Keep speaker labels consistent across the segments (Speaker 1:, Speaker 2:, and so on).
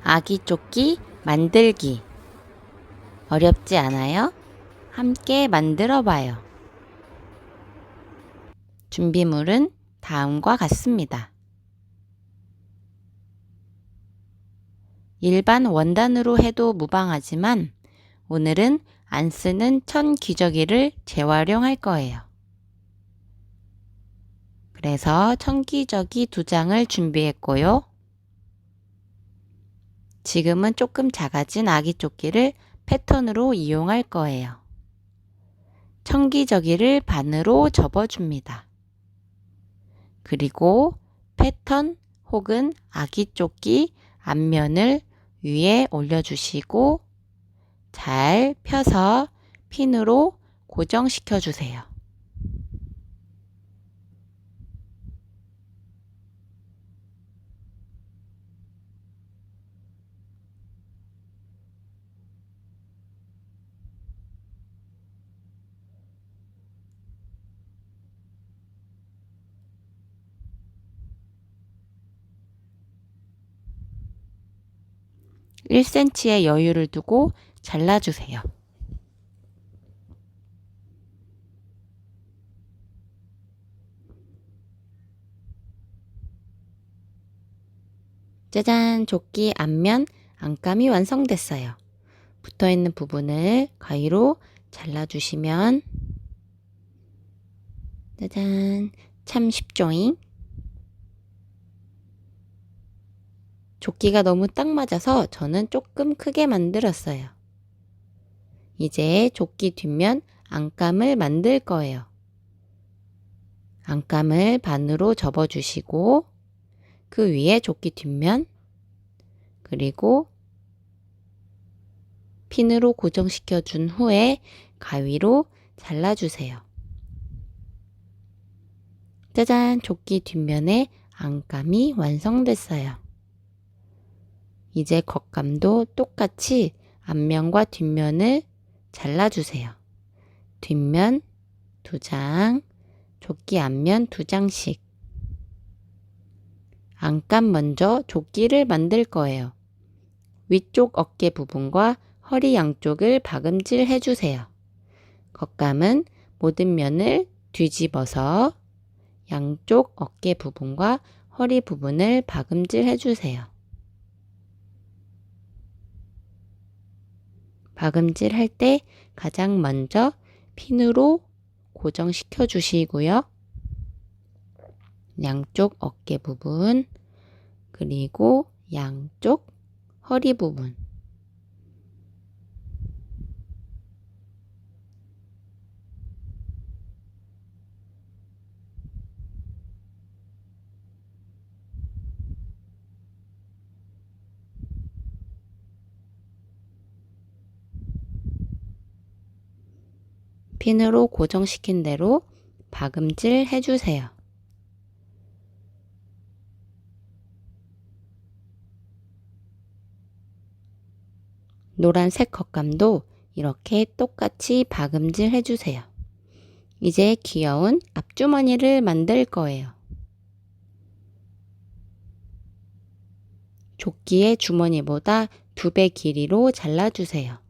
Speaker 1: 아기 조끼 만들기. 어렵지 않아요? 함께 만들어 봐요. 준비물은 다음과 같습니다. 일반 원단으로 해도 무방하지만 오늘은 안 쓰는 천 기저귀를 재활용할 거예요. 그래서 천기저귀 2장을 준비했고요. 지금은 조금 작아진 아기 조끼를 패턴으로 이용할 거예요. 천기저귀를 반으로 접어줍니다. 그리고 패턴 혹은 아기 조끼 앞면을 위에 올려주시고 잘 펴서 핀으로 고정시켜 주세요. (1cm의) 여유를 두고 잘라주세요. 짜잔! 조끼 앞면 안감이 완성됐어요. 붙어있는 부분을 가위로 잘라주시면 짜잔! 참 쉽죠잉? 조끼가 너무 딱 맞아서 저는 조금 크게 만들었어요. 이제 조끼 뒷면 안감을 만들 거예요. 안감을 반으로 접어주시고 그 위에 조끼 뒷면 그리고 핀으로 고정시켜 준 후에 가위로 잘라주세요. 짜잔! 조끼 뒷면에 안감이 완성됐어요. 이제 겉감도 똑같이 앞면과 뒷면을 잘라주세요. 뒷면 2장, 조끼 앞면 2장씩. 안감 먼저 조끼를 만들 거예요. 위쪽 어깨 부분과 허리 양쪽을 박음질 해주세요. 겉감은 모든 면을 뒤집어서 양쪽 어깨 부분과 허리 부분을 박음질 해주세요. 박음질 할 때 가장 먼저 핀으로 고정시켜 주시고요. 양쪽 어깨 부분 그리고 양쪽 허리 부분 핀으로 고정시킨 대로 박음질 해주세요. 노란색 겉감도 이렇게 똑같이 박음질 해주세요. 이제 귀여운 앞주머니를 만들 거예요. 조끼의 주머니보다 2배 길이로 잘라주세요.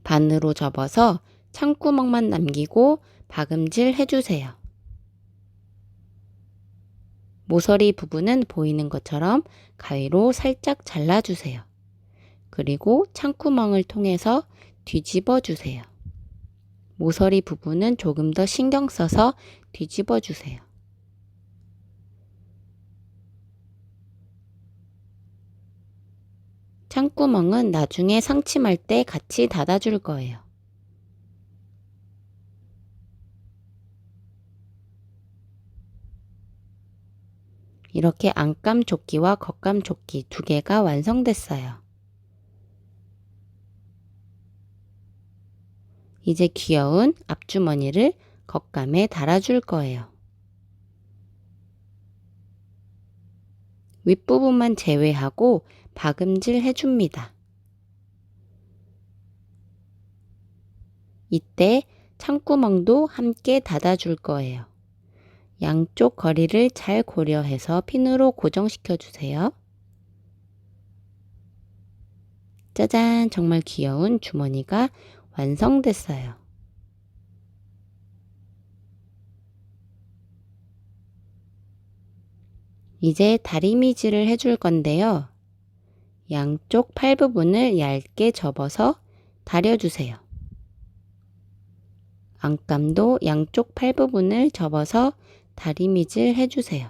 Speaker 1: 반으로 접어서 창구멍만 남기고 박음질 해주세요. 모서리 부분은 보이는 것처럼 가위로 살짝 잘라주세요. 그리고 창구멍을 통해서 뒤집어 주세요. 모서리 부분은 조금 더 신경 써서 뒤집어 주세요. 창구멍은 나중에 상침할 때 같이 닫아줄 거예요. 이렇게 안감 조끼와 겉감 조끼 2개가 완성됐어요. 이제 귀여운 앞주머니를 겉감에 달아줄 거예요. 윗부분만 제외하고 박음질 해줍니다. 이때 창구멍도 함께 닫아줄 거예요. 양쪽 거리를 잘 고려해서 핀으로 고정시켜 주세요. 짜잔! 정말 귀여운 주머니가 완성됐어요. 이제 다리미질을 해줄 건데요. 양쪽 팔 부분을 얇게 접어서 다려주세요. 안감도 양쪽 팔 부분을 접어서 다리미질 해주세요.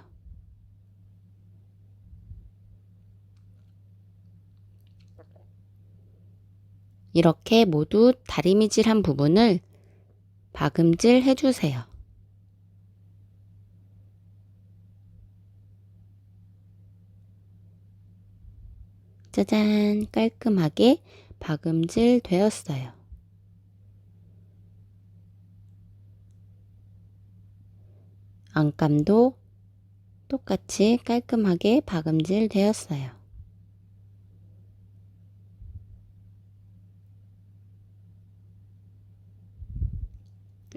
Speaker 1: 이렇게 모두 다리미질한 부분을 박음질 해주세요. 짜잔! 깔끔하게 박음질 되었어요. 안감도 똑같이 깔끔하게 박음질 되었어요.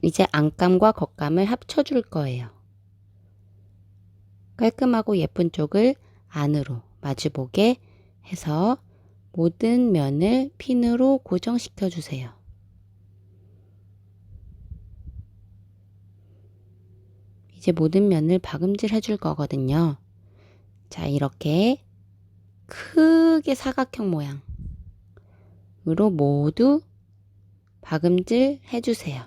Speaker 1: 이제 안감과 겉감을 합쳐줄 거예요. 깔끔하고 예쁜 쪽을 안으로 마주보게 해서 모든 면을 핀으로 고정시켜 주세요. 이제 모든 면을 박음질 해줄 거거든요. 자, 이렇게 크게 사각형 모양으로 모두 박음질 해주세요.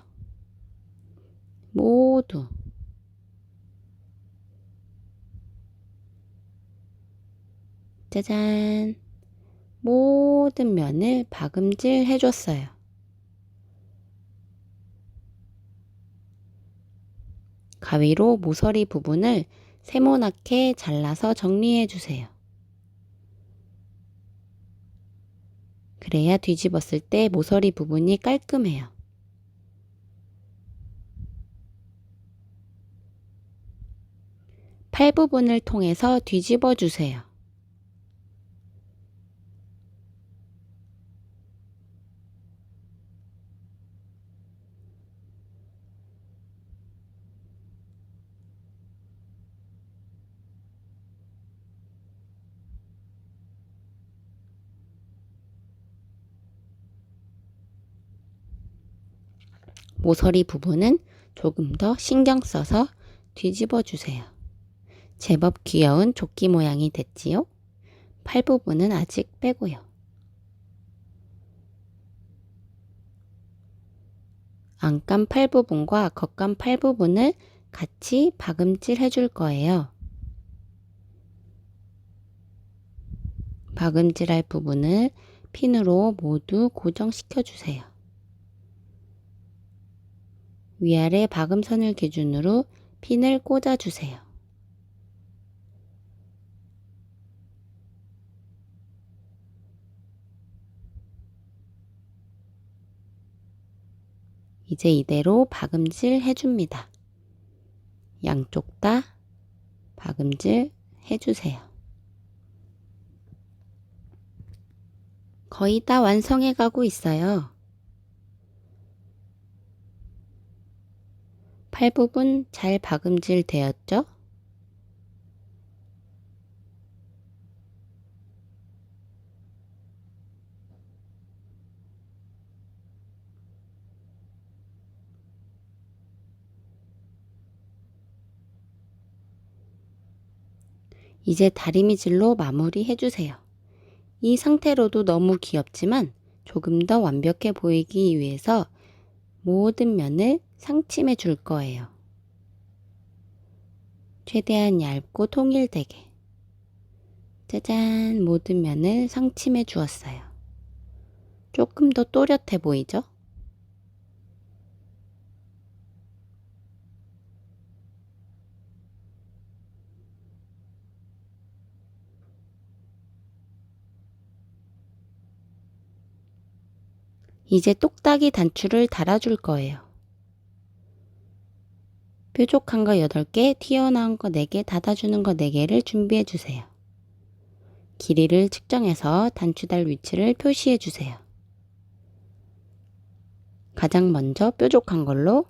Speaker 1: 모두. 짜잔! 모든 면을 박음질 해줬어요. 가위로 모서리 부분을 세모나게 잘라서 정리해 주세요. 그래야 뒤집었을 때 모서리 부분이 깔끔해요. 팔 부분을 통해서 뒤집어 주세요. 모서리 부분은 조금 더 신경 써서 뒤집어 주세요. 제법 귀여운 조끼 모양이 됐지요? 팔 부분은 아직 빼고요. 안감 팔 부분과 겉감 팔 부분을 같이 박음질 해줄 거예요. 박음질할 부분을 핀으로 모두 고정시켜 주세요. 위아래 박음선을 기준으로 핀을 꽂아 주세요. 이제 이대로 박음질 해줍니다. 양쪽 다 박음질 해주세요. 거의 다 완성해 가고 있어요. 팔 부분 잘 박음질 되었죠? 이제 다리미질로 마무리 해주세요. 이 상태로도 너무 귀엽지만 조금 더 완벽해 보이기 위해서 모든 면을 상침해 줄 거예요. 최대한 얇고 통일되게. 짜잔! 모든 면을 상침해 주었어요. 조금 더 또렷해 보이죠? 이제 똑딱이 단추를 달아줄 거예요. 뾰족한 거 8개, 튀어나온 거 4개, 닫아주는 거 4개를 준비해 주세요. 길이를 측정해서 단추달 위치를 표시해 주세요. 가장 먼저 뾰족한 걸로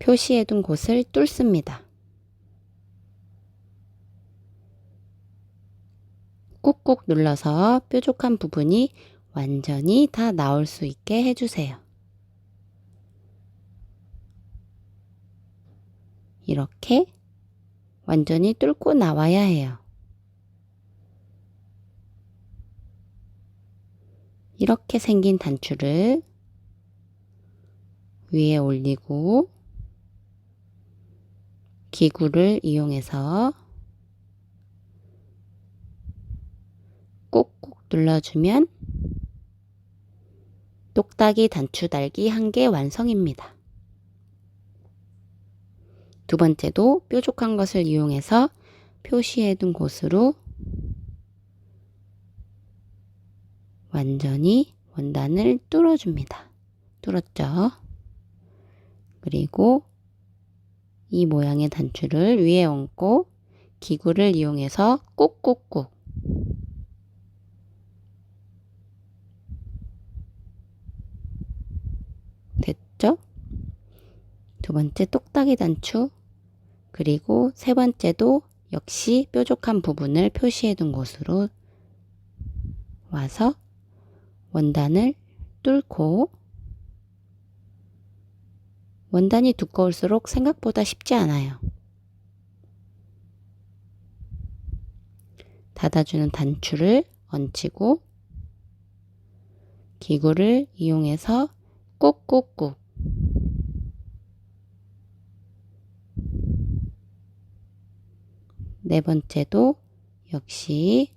Speaker 1: 표시해둔 곳을 뚫습니다. 꾹꾹 눌러서 뾰족한 부분이 완전히 다 나올 수 있게 해주세요. 이렇게 완전히 뚫고 나와야 해요. 이렇게 생긴 단추를 위에 올리고 기구를 이용해서 꾹꾹 눌러주면 똑딱이 단추 달기 1개 완성입니다. 두 번째도 뾰족한 것을 이용해서 표시해둔 곳으로 완전히 원단을 뚫어줍니다. 뚫었죠? 그리고 이 모양의 단추를 위에 얹고 기구를 이용해서 꾹꾹꾹 됐죠? 두 번째 똑딱이 단추, 그리고 세 번째도 역시 뾰족한 부분을 표시해둔 곳으로 와서 원단을 뚫고, 원단이 두꺼울수록 생각보다 쉽지 않아요. 닫아주는 단추를 얹히고 기구를 이용해서 꾹꾹꾹 네 번째도 역시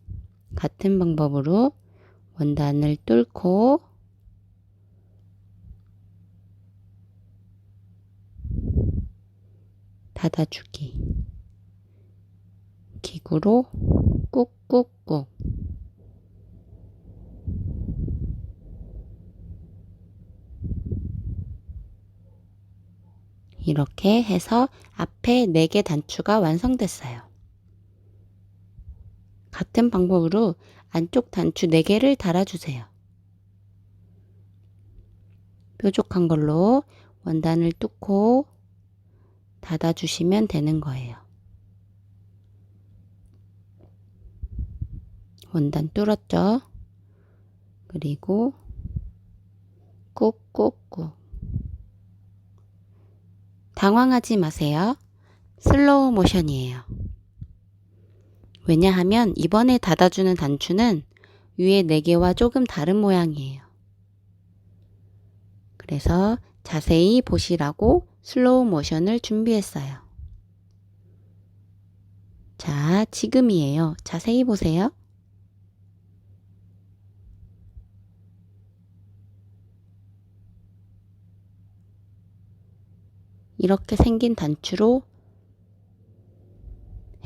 Speaker 1: 같은 방법으로 원단을 뚫고 닫아주기, 기구로 꾹꾹꾹 이렇게 해서 앞에 4개 단추가 완성됐어요. 같은 방법으로 안쪽 단추 4개를 달아주세요. 뾰족한 걸로 원단을 뚫고 닫아주시면 되는 거예요. 원단 뚫었죠? 그리고 꾹꾹꾹. 당황하지 마세요. 슬로우 모션이에요. 왜냐하면 이번에 닫아주는 단추는 위에 4개와 조금 다른 모양이에요. 그래서 자세히 보시라고 슬로우 모션을 준비했어요. 자, 지금이에요. 자세히 보세요. 이렇게 생긴 단추로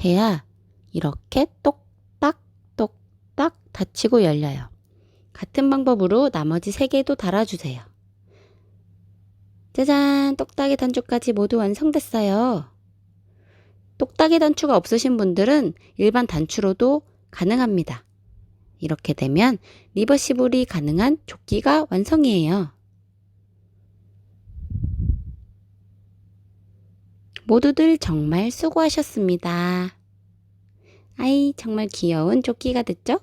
Speaker 1: 해야 이렇게 똑딱 똑딱 닫히고 열려요. 같은 방법으로 나머지 3개도 달아주세요. 짜잔! 똑딱이 단추까지 모두 완성됐어요. 똑딱이 단추가 없으신 분들은 일반 단추로도 가능합니다. 이렇게 되면 리버시블이 가능한 조끼가 완성이에요. 모두들 정말 수고하셨습니다. 아이, 정말 귀여운 조끼가 됐죠?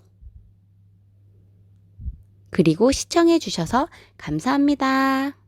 Speaker 1: 그리고 시청해 주셔서 감사합니다.